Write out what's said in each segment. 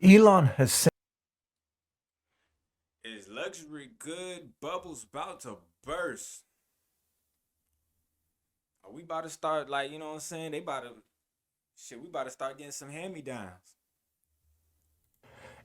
Elon has since Is luxury good bubbles about to burst? Are we about to start like you know what I'm saying? They about to shit. We about to start getting some hand me downs.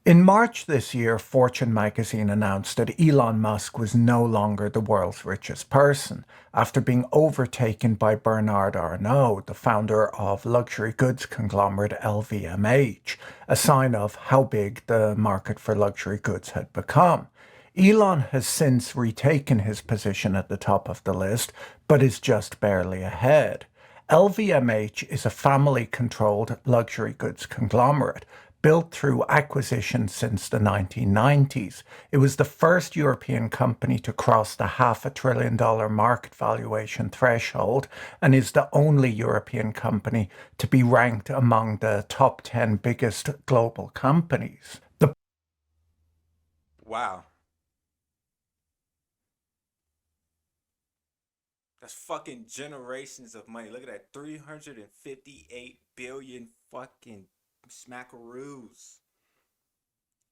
In March this year, Fortune magazine announced that Elon Musk was no longer the world's richest person after being overtaken by Bernard Arnault, the founder of luxury goods conglomerate LVMH, a sign of how big the market for luxury goods had become. Elon has since retaken his position at the top of the list, but is just barely ahead. LVMH is a family controlled luxury goods conglomerate built through acquisition since the 1990s. It was the first European company to cross the $500 billion market valuation threshold and is the only European company to be ranked among the top 10 biggest global companies. The Wow, that's fucking generations of money. Look at that, 358 billion fucking smackaroos.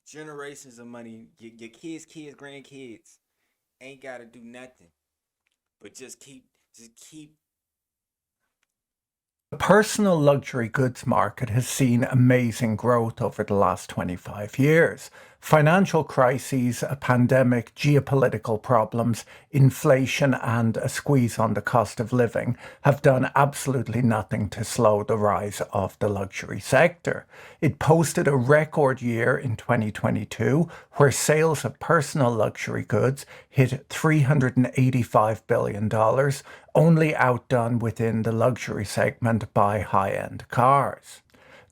Generations of money. Your kids, grandkids ain't gotta do nothing, but just keep. personal luxury goods market has seen amazing growth over the last 25 years. Financial crises, a pandemic, geopolitical problems, inflation, and a squeeze on the cost of living have done absolutely nothing to slow the rise of the luxury sector. It posted a record year in 2022, where sales of personal luxury goods hit $385 billion, only outdone within the luxury segment by high-end cars.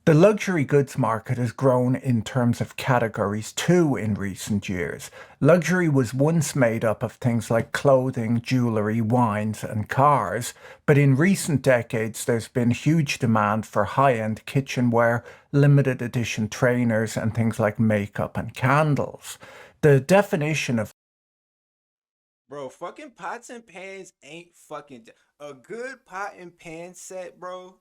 The luxury goods market has grown in terms of categories too in recent years. Luxury was once made up of things like clothing, jewelry, wines, and cars, but in recent decades there's been huge demand for high-end kitchenware, limited edition trainers, and things like makeup and candles. The definition of Bro, fucking pots and pans ain't fucking a good pot and pan set, bro.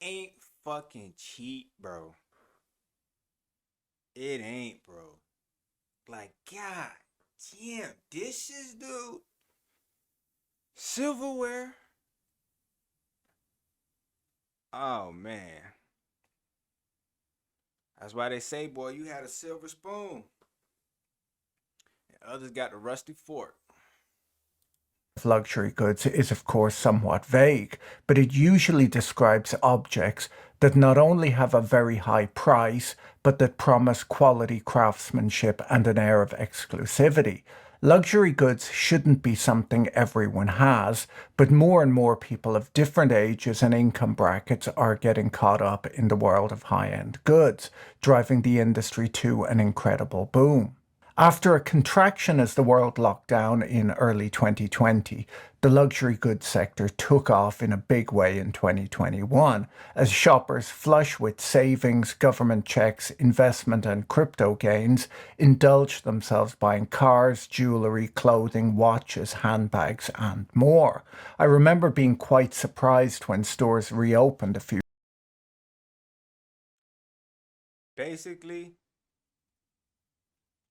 Ain't fucking cheap, bro. It ain't, bro. Like, god damn, dishes, dude. Silverware. Oh man, that's why they say, boy, you had a silver spoon, and others got a rusty fork. luxury goods is, of course, somewhat vague, but it usually describes objects that not only have a very high price, but that promise quality craftsmanship and an air of exclusivity. Luxury goods shouldn't be something everyone has, but more and more people of different ages and income brackets are getting caught up in the world of high end goods, driving the industry to an incredible boom. After a contraction as the world locked down in early 2020, the luxury goods sector took off in a big way in 2021 as shoppers flush with savings, government checks, investment, and crypto gains indulged themselves buying cars, jewelry, clothing, watches, handbags, and more. I remember being quite surprised when stores reopened a few. Basically,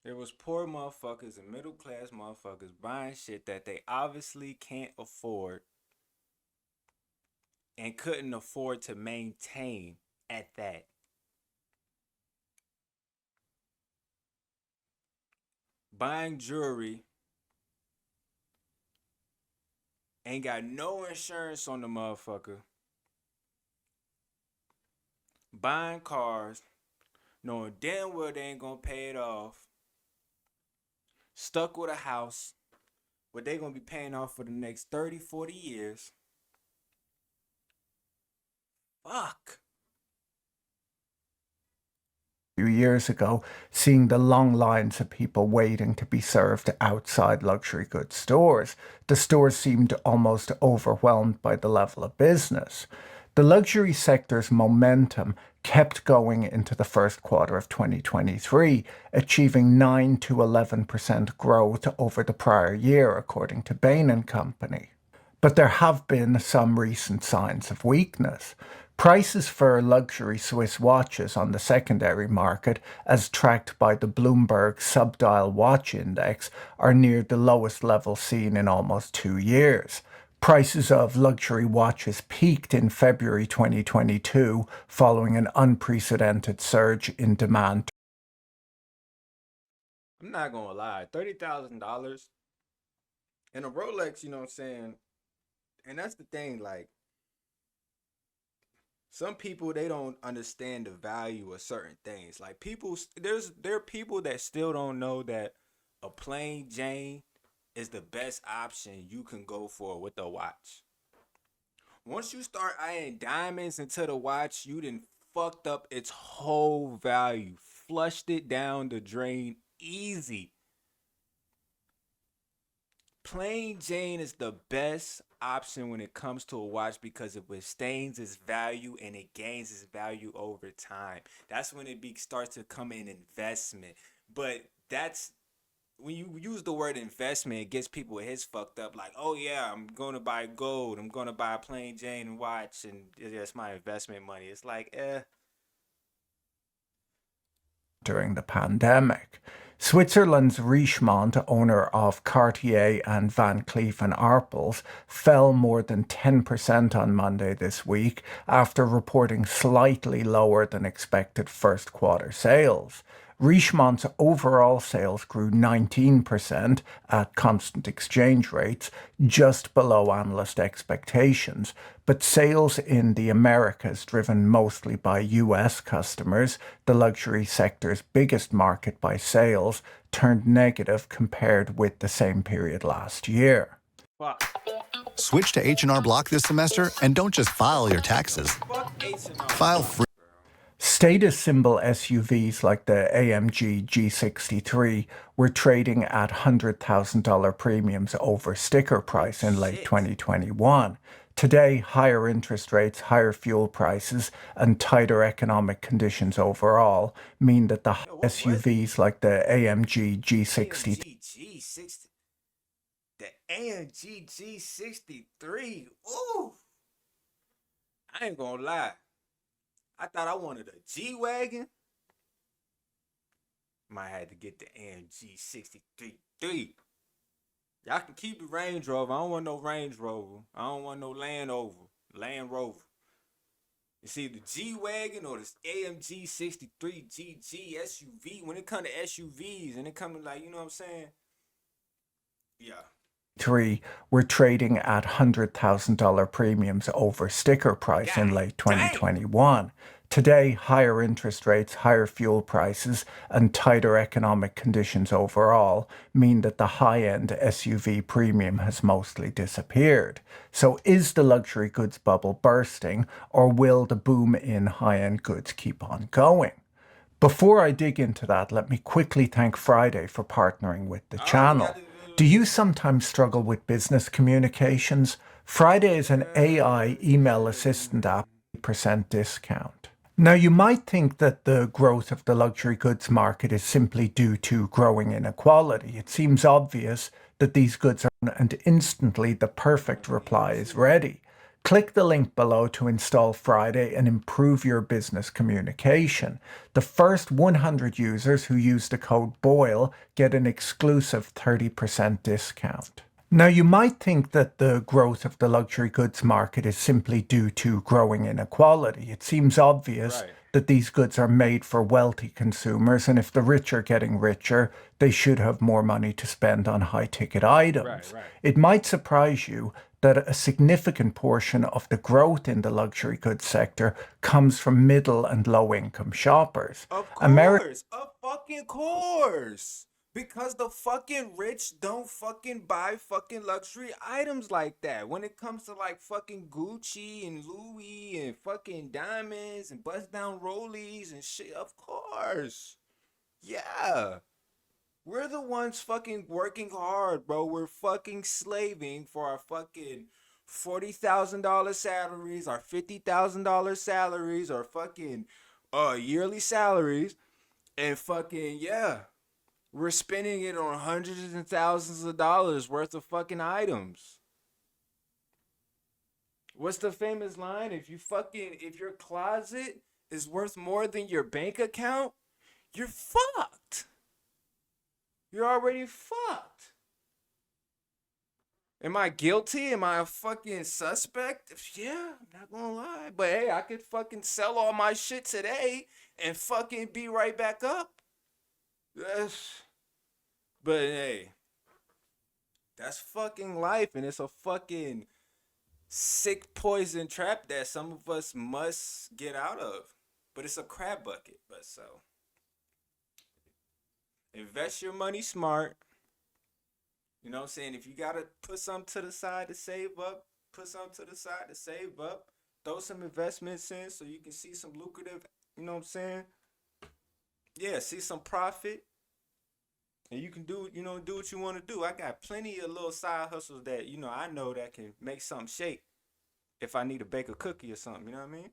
there was poor motherfuckers and middle class motherfuckers buying shit that they obviously can't afford and couldn't afford to maintain at that. Buying jewelry ain't got no insurance on the motherfucker. Buying cars, knowing damn well they ain't gonna pay it off. Stuck with a house what they gonna be paying off for the next 30, 40 years. Fuck. Few years ago, seeing the long lines of people waiting to be served outside luxury goods stores. The stores seemed almost overwhelmed by the level of business. The luxury sector's momentum kept going into the first quarter of 2023, achieving 9 to 11% growth over the prior year, according to Bain and Company. but there have been some recent signs of weakness. Prices for luxury Swiss watches on the secondary market, as tracked by the Bloomberg Subdial Watch Index, are near the lowest level seen in almost 2 years. Prices of luxury watches peaked in February 2022 following an unprecedented surge in demand. I'm not gonna lie, $30,000 and a Rolex, you know what I'm saying? And that's the thing, like some people they don't understand the value of certain things. Like there are people that still don't know that a plain Jane is the best option you can go for with a watch. Once you start adding diamonds into the watch, you done fucked up its whole value, flushed it down the drain easy. Plain Jane is the best option when it comes to a watch because it withstands its value and it gains its value over time. That's when starts to come in investment. But that's when you use the word investment, it gets people heads fucked up. Like, oh yeah, I'm going to buy gold. I'm going to buy a plain Jane watch, and that's my investment money. It's like, During the pandemic. Switzerland's Richemont, owner of Cartier and Van Cleef and Arpels, fell more than 10% on Monday this week after reporting slightly lower than expected first quarter sales. Richemont's overall sales grew 19% at constant exchange rates, just below analyst expectations, but sales in the Americas, driven mostly by US customers, the luxury sector's biggest market by sales, turned negative compared with the same period last year. fuck, Switch to H&R Block this semester and don't just file your taxes. fuck H&R. File free. Status symbol SUVs like the AMG G63 were trading at $100,000 premiums over sticker price in late 2021. Today, higher interest rates, higher fuel prices, and tighter economic conditions overall mean that the SUVs like the AMG G63 The AMG G63. Ooh. I ain't gonna lie. I thought I wanted a G-Wagon. Might have to get the AMG 63. Y'all can keep the Range Rover. I don't want no Range Rover. I don't want no Land Rover. It's either G-Wagon or this AMG 63 GG SUV. When it comes to SUVs and it comes to, like, you know what I'm saying? Yeah. were trading at $100,000 premiums over sticker price in late 2021. Today, higher interest rates, higher fuel prices, and tighter economic conditions overall mean that the high-end SUV premium has mostly disappeared. So is the luxury goods bubble bursting, or will the boom in high-end goods keep on going? Before I dig into that, let me quickly thank Friday for partnering with the channel. Do you sometimes struggle with business communications? Friday is an AI email assistant app, 8% discount. Now, you might think that the growth of the luxury goods market is simply due to growing inequality. It seems obvious that these goods are, and instantly the perfect reply is ready. Click the link below to install Friday and improve your business communication. The first 100 users who use the code BOILE get an exclusive 30% discount. Now, you might think that the growth of the luxury goods market is simply due to growing inequality. It seems obvious that these goods are made for wealthy consumers, and if the rich are getting richer, they should have more money to spend on high-ticket items. It might surprise you that a significant portion of the growth in the luxury goods sector comes from middle and low-income shoppers. Of course, of fucking course. Because the fucking rich don't fucking buy fucking luxury items like that. When it comes to like fucking Gucci and Louis and fucking diamonds and bust down rollies and shit, of course. Yeah. We're the ones fucking working hard, bro. We're fucking slaving for our fucking $40,000 salaries, our $50,000 salaries, our fucking yearly salaries, and fucking yeah. We're spending it on hundreds and thousands of dollars worth of fucking items. What's the famous line? If your closet is worth more than your bank account, you're fucked. You're already fucked. Am I guilty? Am I a fucking suspect? Yeah, I'm not gonna lie. But hey, I could fucking sell all my shit today and fucking be right back up. But hey, that's fucking life, and it's a fucking sick poison trap that some of us must get out of. But it's a crab bucket. But so invest your money smart. You know what I'm saying? If you gotta put something to the side to save up, put something to the side to save up. Throw some investments in so you can see some lucrative, you know what I'm saying? Yeah, see some profit. And you can do what you want to do. I got plenty of little side hustles that, I know that can make something shake if I need to bake a cookie or something, you know what I mean?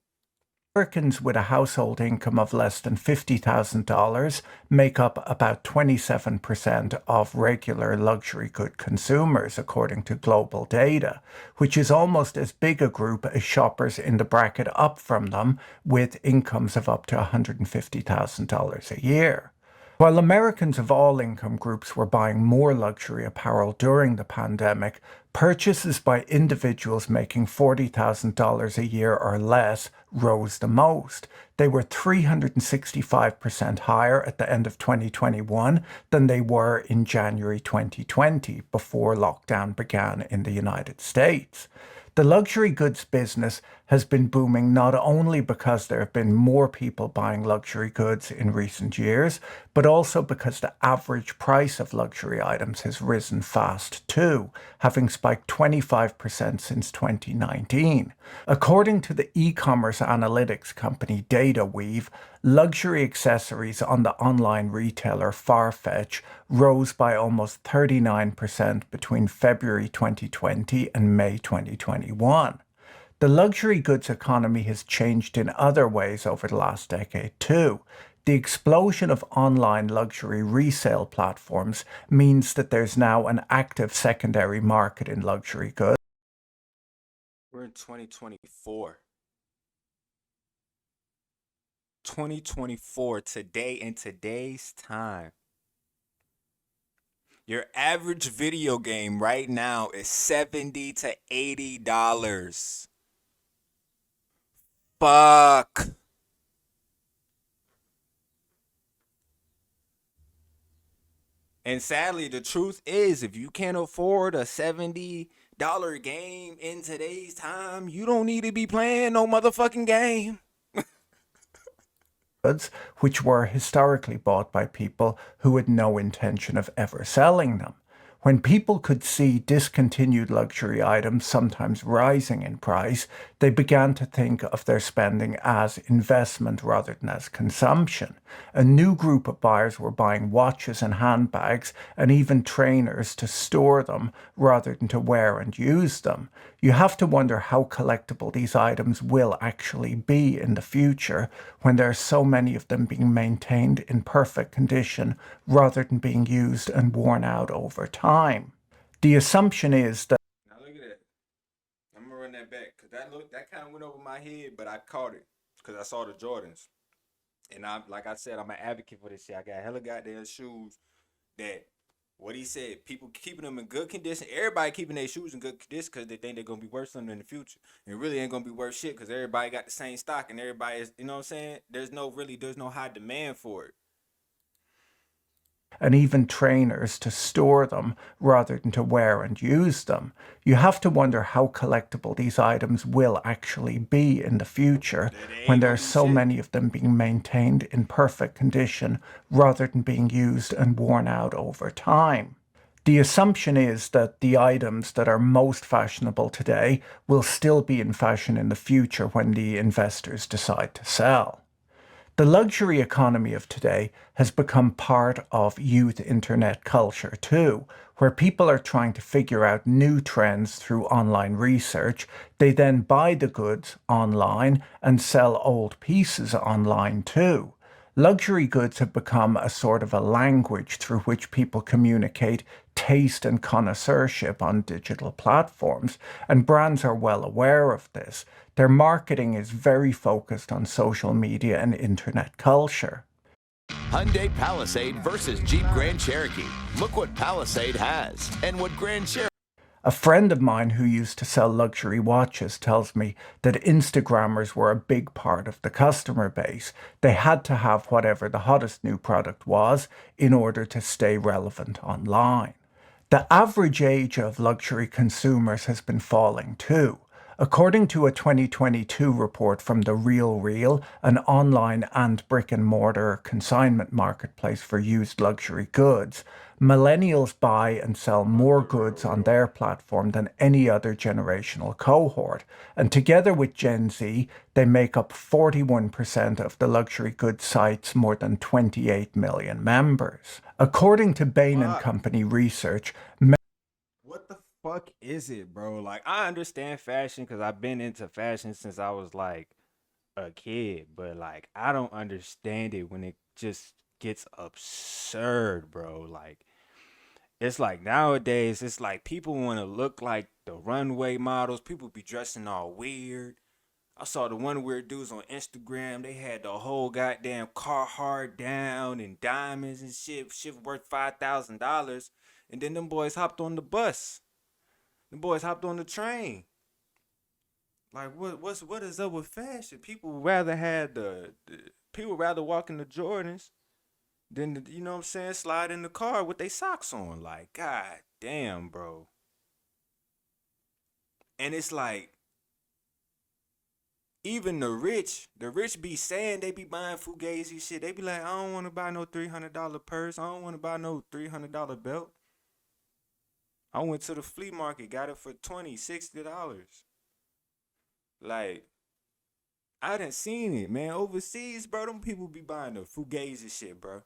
Americans with a household income of less than $50,000 make up about 27% of regular luxury good consumers, according to global data, which is almost as big a group as shoppers in the bracket up from them with incomes of up to $150,000 a year. While Americans of all income groups were buying more luxury apparel during the pandemic, purchases by individuals making $40,000 a year or less rose the most. They were 365% higher at the end of 2021 than they were in January 2020, before lockdown began in the United States. The luxury goods business has been booming not only because there have been more people buying luxury goods in recent years, but also because the average price of luxury items has risen fast too, having spiked 25% since 2019. According to the e-commerce analytics company DataWeave, luxury accessories on the online retailer Farfetch rose by almost 39% between February 2020 and May 2021. The luxury goods economy has changed in other ways over the last decade too. The explosion of online luxury resale platforms means that there's now an active secondary market in luxury goods. We're in 2024. 2024, today, in today's time. Your average video game right now is $70 to $80. Fuck. And sadly, the truth is, if you can't afford a $70 game in today's time, you don't need to be playing no motherfucking game. Goods, which were historically bought by people who had no intention of ever selling them. When people could see discontinued luxury items sometimes rising in price, they began to think of their spending as investment rather than as consumption. A new group of buyers were buying watches and handbags and even trainers to store them rather than to wear and use them. You have to wonder how collectible these items will actually be in the future when there are so many of them being maintained in perfect condition rather than being used and worn out over time. The assumption is that Now look at that. I'm gonna run that back because that kind of went over my head, but I caught it because I saw the Jordans, and like I said, I'm an advocate for this shit. I got hella goddamn shoes that. What he said, people keeping them in good condition. Everybody keeping their shoes in good condition because they think they're gonna be worth something in the future. And it really ain't gonna be worth shit because everybody got the same stock and everybody is, you know what I'm saying? There's no high demand for it. and even trainers to store them rather than to wear and use them. You have to wonder how collectible these items will actually be in the future when there are so many of them being maintained in perfect condition rather than being used and worn out over time. The assumption is that the items that are most fashionable today will still be in fashion in the future when the investors decide to sell. The luxury economy of today has become part of youth internet culture too, where people are trying to figure out new trends through online research. They then buy the goods online and sell old pieces online too. Luxury goods have become a sort of a language through which people communicate taste and connoisseurship on digital platforms, and brands are well aware of this. Their marketing is very focused on social media and internet culture. Hyundai Palisade versus Jeep Grand Cherokee. Look what Palisade has and what Grand Cherokee. A friend of mine who used to sell luxury watches tells me that Instagrammers were a big part of the customer base. They had to have whatever the hottest new product was in order to stay relevant online. The average age of luxury consumers has been falling too. According to a 2022 report from The Real Real, an online and brick-and-mortar consignment marketplace for used luxury goods, millennials buy and sell more goods on their platform than any other generational cohort, and together with Gen Z, they make up 41% of the luxury goods site's more than 28 million members. According to Bain & Company research, What the fuck is it, bro? Like, I understand fashion because I've been into fashion since I was like a kid, but like, I don't understand it when it just gets absurd, bro. Like, it's like nowadays, it's like people want to look like the runway models. People be dressing all weird. I saw the one weird dudes on Instagram. They had the whole goddamn Carhartt down and diamonds and shit. Shit worth $5,000. And then them boys hopped on the bus. Them boys hopped on the train. Like what is up with fashion? People rather had people rather walk in the Jordans than you know what I'm saying, slide in the car with their socks on. Like, god damn, bro. And it's like even the rich be saying they be buying fugazi shit. They be like, I don't want to buy no $300 purse. I don't want to buy no $300 belt. I went to the flea market, got it for $20, $60. Like, I done seen it, man. Overseas, bro, them people be buying the fugazi shit, bro.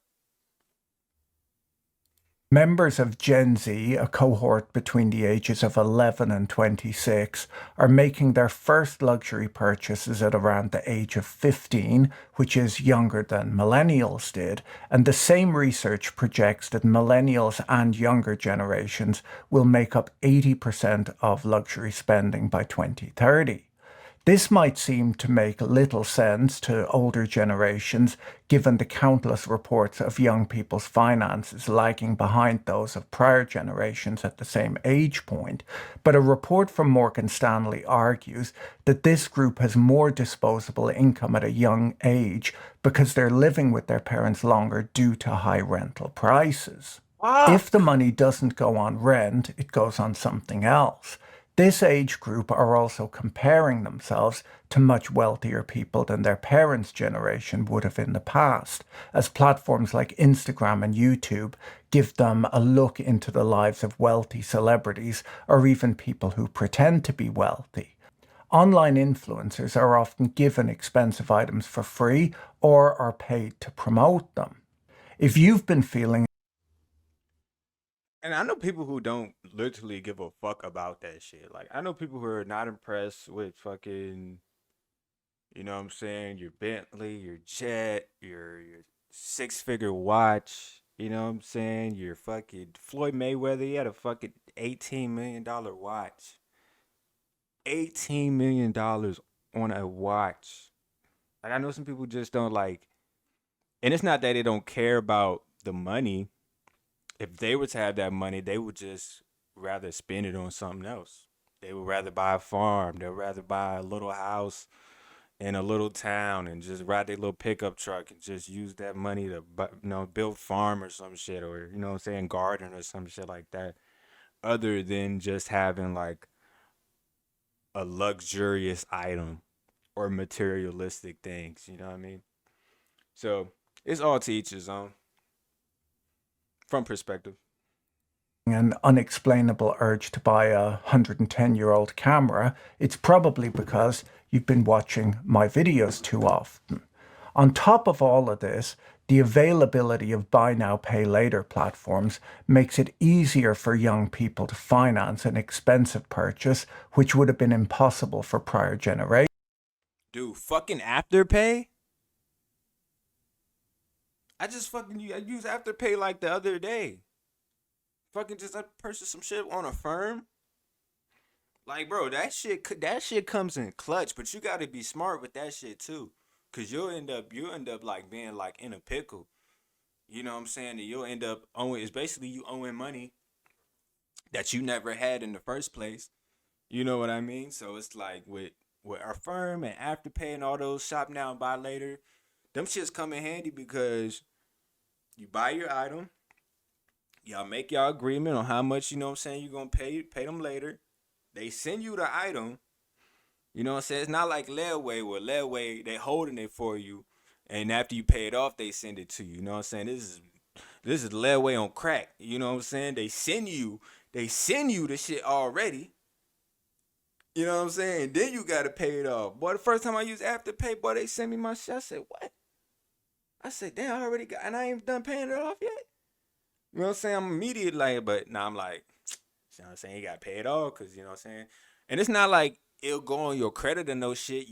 members of Gen Z, a cohort between the ages of 11 and 26, are making their first luxury purchases at around the age of 15, which is younger than millennials did. And the same research projects that millennials and younger generations will make up 80% of luxury spending by 2030. This might seem to make little sense to older generations, given the countless reports of young people's finances lagging behind those of prior generations at the same age point, but a report from Morgan Stanley argues that this group has more disposable income at a young age because they're living with their parents longer due to high rental prices. If the money doesn't go on rent, it goes on something else. This age group are also comparing themselves to much wealthier people than their parents' generation would have in the past, as platforms like Instagram and YouTube give them a look into the lives of wealthy celebrities or even people who pretend to be wealthy. Online influencers are often given expensive items for free or are paid to promote them. If you've been feeling And I know people who don't literally give a fuck about that shit. Like, I know people who are not impressed with fucking, you know what I'm saying, your Bentley, your jet, your six-figure watch, you know what I'm saying, your fucking Floyd Mayweather, he had a fucking $18 million watch. $18 million on a watch. Like, I know some people just don't like, and it's not that they don't care about the money. If they were to have that money, they would just rather spend it on something else. They would rather buy a farm. They'd rather buy a little house in a little town and just ride their little pickup truck and just use that money to, build farm or some shit, or, you know what I'm saying, garden or some shit like that. Other than just having like a luxurious item or materialistic things, you know what I mean? So it's all to each his own. From perspective. An unexplainable urge to buy a 110-year-old camera, it's probably because you've been watching my videos too often. On top of all of this, the availability of buy now, pay later platforms makes it easier for young people to finance an expensive purchase, which would have been impossible for prior generations. Dude, fucking Afterpay? I just fucking I used Afterpay like the other day. Fucking just I purchased some shit on Affirm. Like, bro, that shit comes in clutch, but you gotta be smart with that shit too. Cause you'll end up like being like in a pickle. You know what I'm saying? And you'll end up owing, it's basically you owing money that you never had in the first place. You know what I mean? So it's like with Affirm and Afterpay and all those shop now and buy later, them shits come in handy because you buy your item, y'all make y'all agreement on how much, you know what I'm saying, you're gonna pay them later. They send you the item. You know what I'm saying? It's not like Layaway, where Layaway, they holding it for you, and after you pay it off, they send it to you. You know what I'm saying? This is Layaway on crack. You know what I'm saying? They send you the shit already. You know what I'm saying? Then you gotta pay it off. Boy, the first time I used Afterpay, boy, they sent me my shit. I said, what? I said, damn, I already got, and I ain't done paying it off yet. You know what I'm saying? I'm immediate like, but now I'm like, you know what I'm saying? You gotta pay it off, cause you know what I'm saying? And it's not like it'll go on your credit or no shit.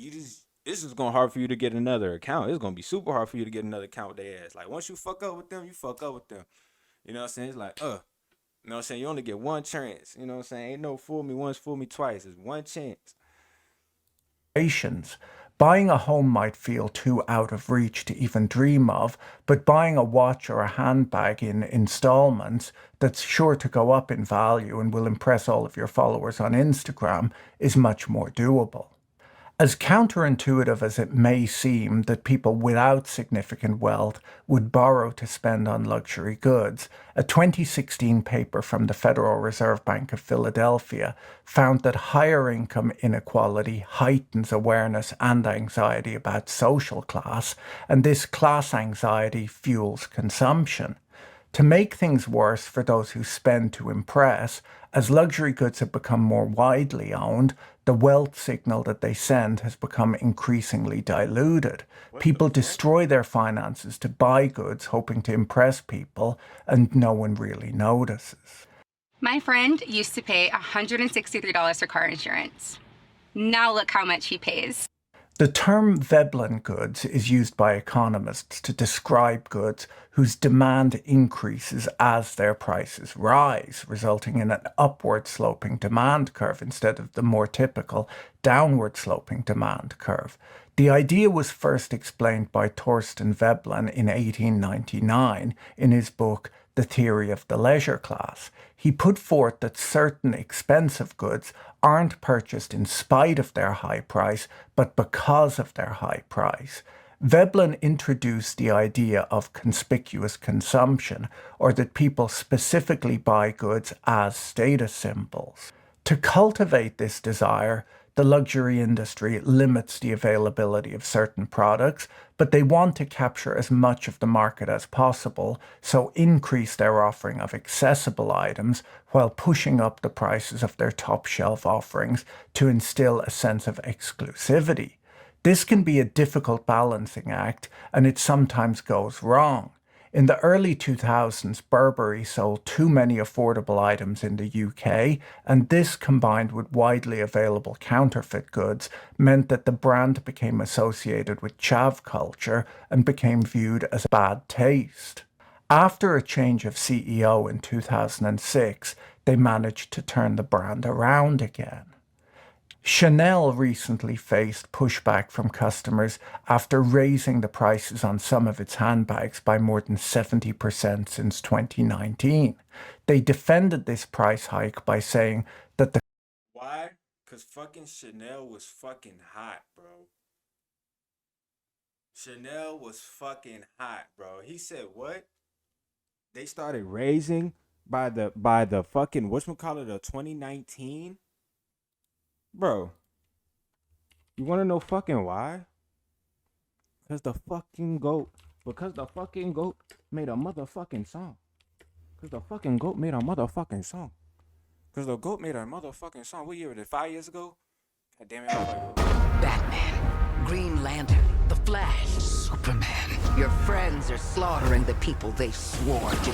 This is gonna hard for you to get another account. It's gonna be super hard for you to get another account with their ass. Like once you fuck up with them, you fuck up with them. You know what I'm saying? It's like, you know what I'm saying? You only get one chance. You know what I'm saying? Ain't no fool me once, fool me twice. It's one chance. Buying a home might feel too out of reach to even dream of, but buying a watch or a handbag in installments that's sure to go up in value and will impress all of your followers on Instagram is much more doable. As counterintuitive as it may seem that people without significant wealth would borrow to spend on luxury goods, a 2016 paper from the Federal Reserve Bank of Philadelphia found that higher income inequality heightens awareness and anxiety about social class, and this class anxiety fuels consumption. To make things worse for those who spend to impress, as luxury goods have become more widely owned, the wealth signal that they send has become increasingly diluted. People destroy their finances to buy goods hoping to impress people, and no one really notices. My friend used to pay $163 for car insurance. Now look how much he pays. The term Veblen goods is used by economists to describe goods whose demand increases as their prices rise, resulting in an upward-sloping demand curve instead of the more typical downward-sloping demand curve. The idea was first explained by Thorsten Veblen in 1899 in his book The Theory of the Leisure Class. He put forth that certain expensive goods aren't purchased in spite of their high price, but because of their high price. Veblen introduced the idea of conspicuous consumption, or that people specifically buy goods as status symbols. To cultivate this desire, the luxury industry limits the availability of certain products, but they want to capture as much of the market as possible, so increase their offering of accessible items while pushing up the prices of their top shelf offerings to instill a sense of exclusivity. This can be a difficult balancing act, and it sometimes goes wrong. In the early 2000s, Burberry sold too many affordable items in the UK, and this, combined with widely available counterfeit goods, meant that the brand became associated with chav culture and became viewed as bad taste. After a change of CEO in 2006, they managed to turn the brand around again. Chanel recently faced pushback from customers after raising the prices on some of its handbags by more than 70% since 2019. They defended this price hike by saying that the Why? Because fucking Chanel was fucking hot, bro. Chanel was fucking hot, bro. He said what? They started raising by the fucking whatchamacallit of 2019? Bro, you want to know fucking why? Because the fucking goat made a motherfucking song. Because the goat made a motherfucking song. What year was it? 5 years ago? God damn it. Batman, Green Lantern, The Flash, Superman. Your friends are slaughtering the people they swore to.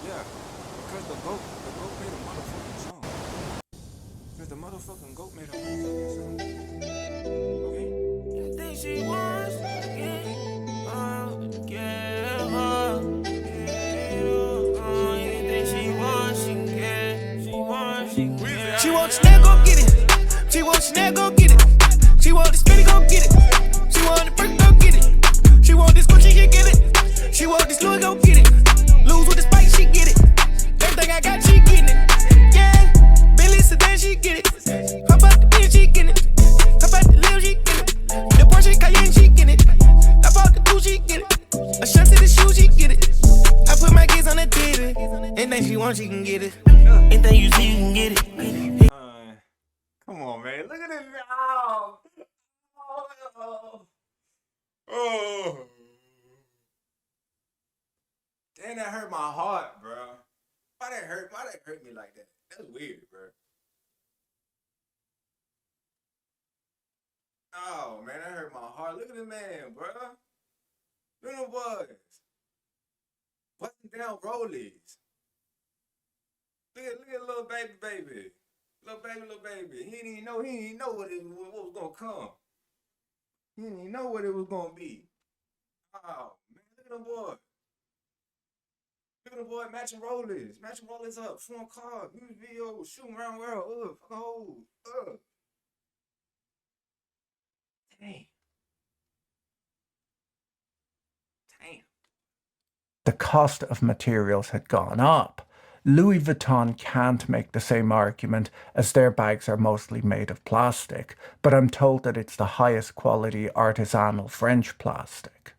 Yeah, because the goat made a motherfucking song. Because the motherfucking goat made a motherfucking song. Okay? You think she wants again? She want the snare, go get it. She want the snare, go get it. She want the spinny, go get it. She want the brick, go get it. She want this Gucci, she get it. She want this Louis, go get it. Lose with the spike, she get it. Everything I got, she getting it. Yeah, Billy Sedan, she get it. Hop out the bitch, she get it. Hop out the lil, she get it. The Porsche Cayenne, she get it. Hop out the two, she get it. A shot to the shoe, she get it. I put my kids on the TV. Anything she wants, she can get it. Anything you see, you can get it. Come on, man. Look at this. Oh. Oh. Damn, that hurt my heart, bro. Why that hurt me like that? That's weird, bro. Oh, man, that hurt my heart. Look at this man, bro. Look at them boys. Busting down rollies. Look at little baby. Little baby. He didn't even know what was gonna come. He didn't even know what it was gonna be. Oh man, look at them boys. Look at them boys matching rollers up, showing cars, music videos, shooting around the world, fucking hoes, Damn. The cost of materials had gone up. Louis Vuitton can't make the same argument as their bags are mostly made of plastic, but I'm told that it's the highest quality artisanal French plastic.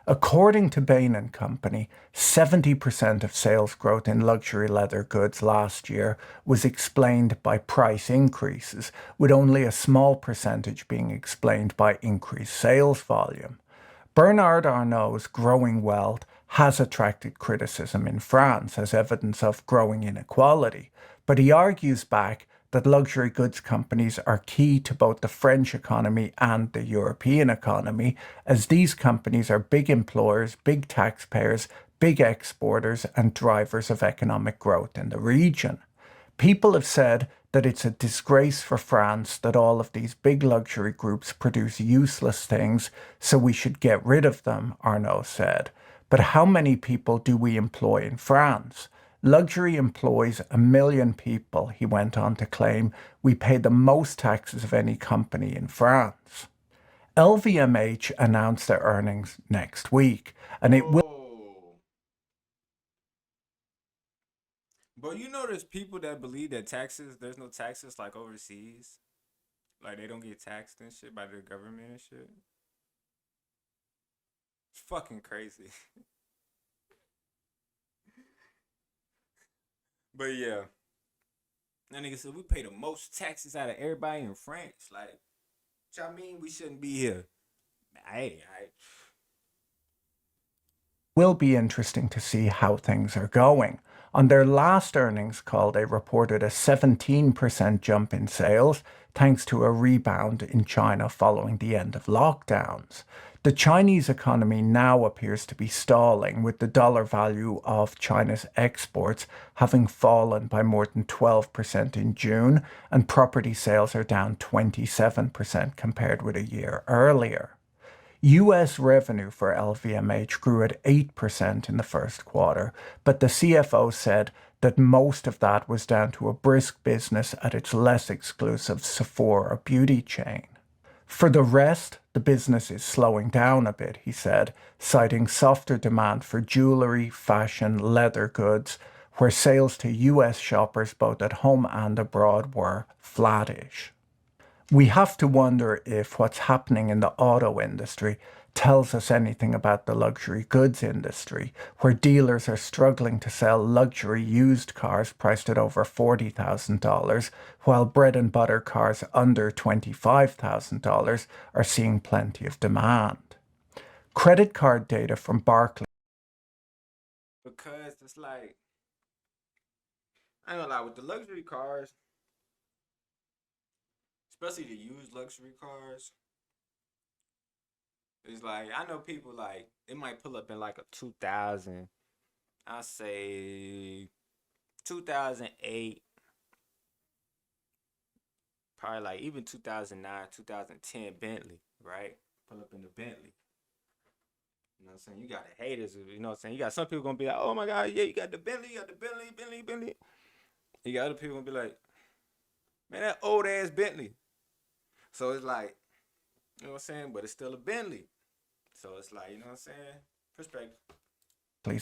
According to Bain & Company, 70% of sales growth in luxury leather goods last year was explained by price increases, with only a small percentage being explained by increased sales volume. Bernard Arnault's growing wealth has attracted criticism in France as evidence of growing inequality, but he argues back that luxury goods companies are key to both the French economy and the European economy, as these companies are big employers, big taxpayers, big exporters, and drivers of economic growth in the region. People have said that it's a disgrace for France that all of these big luxury groups produce useless things, so we should get rid of them, Arnault said. But how many people do we employ in France? Luxury employs 1 million people, he went on to claim. We pay the most taxes of any company in France. LVMH announced their earnings next week, and it will... But you know there's people that believe that there's no taxes like overseas? Like they don't get taxed and shit by the government and shit? It's fucking crazy. But yeah. That nigga said we pay the most taxes out of everybody in France. Like, which I mean we shouldn't be here. Hey, will be interesting to see how things are going. On their last earnings call, they reported a 17% jump in sales, thanks to a rebound in China following the end of lockdowns. The Chinese economy now appears to be stalling, with the dollar value of China's exports having fallen by more than 12% in June, and property sales are down 27% compared with a year earlier. US revenue for LVMH grew at 8% in the first quarter, but the CFO said that most of that was down to a brisk business at its less exclusive Sephora beauty chain. For the rest, the business is slowing down a bit, he said, citing softer demand for jewelry, fashion, leather goods, where sales to US shoppers both at home and abroad were flattish. We have to wonder if what's happening in the auto industry tells us anything about the luxury goods industry, where dealers are struggling to sell luxury used cars priced at over $40,000, while bread and butter cars under $25,000 are seeing plenty of demand. Credit card data from Barclays. Because it's like, I ain't gonna lie, with the luxury cars, especially the used luxury cars, it's like, I know people like, it might pull up in like a 2000, I say 2008, probably like even 2009, 2010 Bentley, right? Pull up in the Bentley. You know what I'm saying? You got the haters, you know what I'm saying? You got some people gonna be like, oh my God, yeah, you got the Bentley, Bentley. You got other people gonna be like, Man, that old ass Bentley. So it's like, you know what I'm saying? But it's still a Bentley. So it's like, you know what I'm saying? Perspective.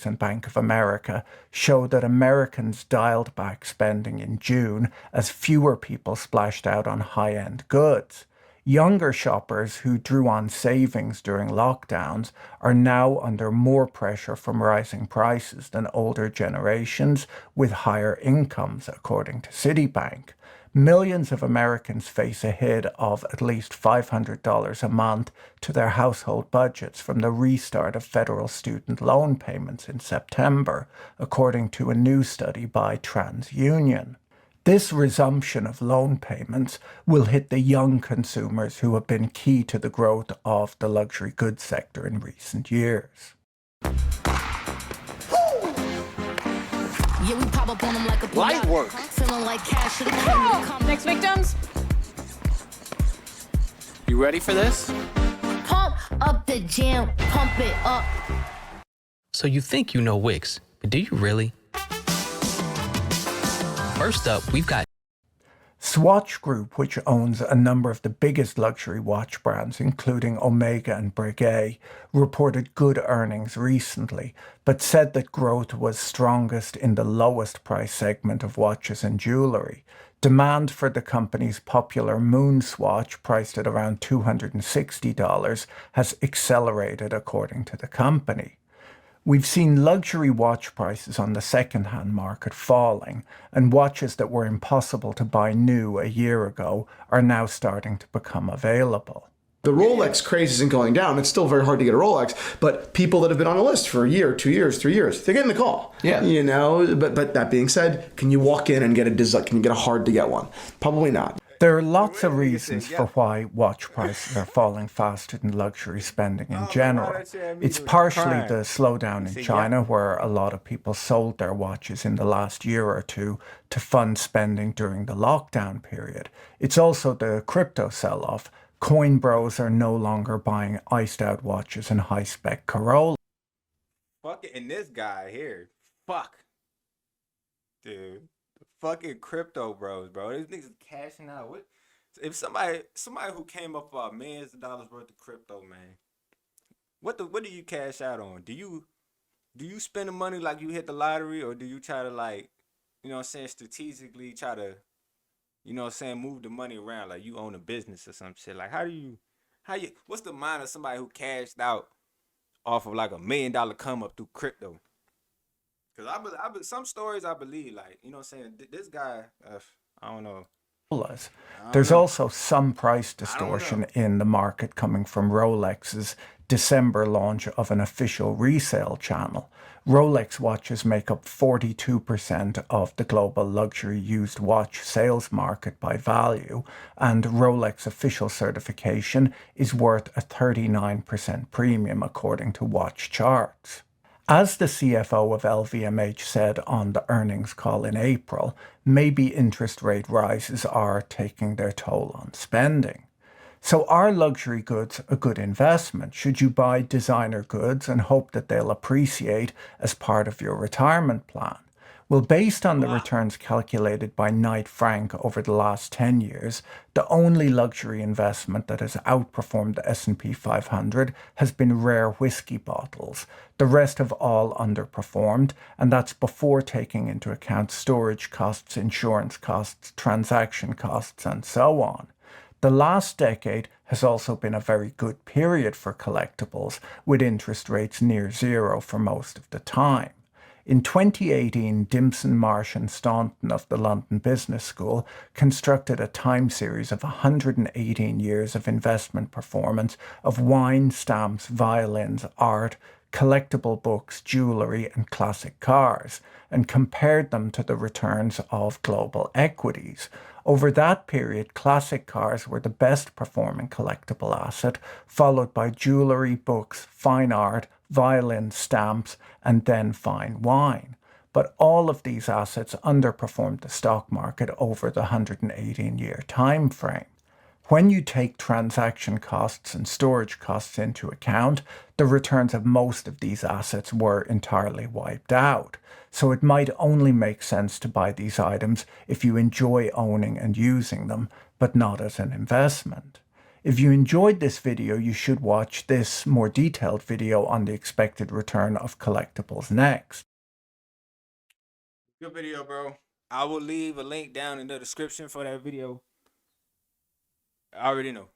And Bank of America showed that Americans dialed back spending in June as fewer people splashed out on high-end goods. Younger shoppers who drew on savings during lockdowns are now under more pressure from rising prices than older generations with higher incomes, according to Citibank. Millions of Americans face a hit of at least $500 a month to their household budgets from the restart of federal student loan payments in September, according to a new study by TransUnion. This resumption of loan payments will hit the young consumers who have been key to the growth of the luxury goods sector in recent years. Yeah, we pop up on them like a light work. Feeling like cash should have Next victims. You ready for this? Pump up the jam, pump it up. So you think you know Wix, but do you really? First up, we've got Swatch Group, which owns a number of the biggest luxury watch brands, including Omega and Breguet, reported good earnings recently, but said that growth was strongest in the lowest price segment of watches and jewellery. Demand for the company's popular Moon Swatch, priced at around $260, has accelerated, according to the company. We've seen luxury watch prices on the second-hand market falling, and watches that were impossible to buy new a year ago are now starting to become available. The Rolex craze isn't going down. It's still very hard to get a Rolex, but people that have been on the list for a year, 2 years, 3 years, they're getting the call. Yeah. You know, but that being said, can you walk in and get can you get a hard to get one? Probably not. There are lots of reasons for why watch prices are falling faster than luxury spending in general. It's partially the slowdown in China, where a lot of people sold their watches in the last year or two to fund spending during the lockdown period. It's also the crypto sell-off. Coin bros are no longer buying iced-out watches and high-spec Corolla. Fuck it, and this guy here, fuck. Dude. Fucking crypto bros, bro. These niggas cashing out. What if somebody who came up with millions of dollars worth of crypto, man? What do you cash out on? Do you spend the money like you hit the lottery, or do you try to, like, you know what I'm saying, strategically try to, you know what I'm saying, move the money around like you own a business or some shit? Like, how you what's the mind of somebody who cashed out off of like $1 million come up through crypto? Because I some stories I believe, like, you know what I'm saying, this guy, I don't know. There's also some price distortion in the market coming from Rolex's December launch of an official resale channel. Rolex watches make up 42% of the global luxury used watch sales market by value, and Rolex official certification is worth a 39% premium, according to Watch Charts. As the CFO of LVMH said on the earnings call in April, maybe interest rate rises are taking their toll on spending. So are luxury goods a good investment? Should you buy designer goods and hope that they'll appreciate as part of your retirement plan? Well, based on the returns calculated by Knight Frank over the last 10 years, the only luxury investment that has outperformed the S&P 500 has been rare whiskey bottles. The rest have all underperformed, and that's before taking into account storage costs, insurance costs, transaction costs, and so on. The last decade has also been a very good period for collectibles, with interest rates near zero for most of the time. In 2018, Dimson, Marsh and Staunton of the London Business School constructed a time series of 118 years of investment performance of wine, stamps, violins, art, collectible books, jewellery and classic cars, and compared them to the returns of global equities. Over that period, classic cars were the best performing collectible asset, followed by jewellery, books, fine art, violin, stamps, and then fine wine. But all of these assets underperformed the stock market over the 118-year time frame. When you take transaction costs and storage costs into account, the returns of most of these assets were entirely wiped out. So it might only make sense to buy these items if you enjoy owning and using them, but not as an investment. If you enjoyed this video, you should watch this more detailed video on the expected return of collectibles next. Good video, bro. I will leave a link down in the description for that video. I already know.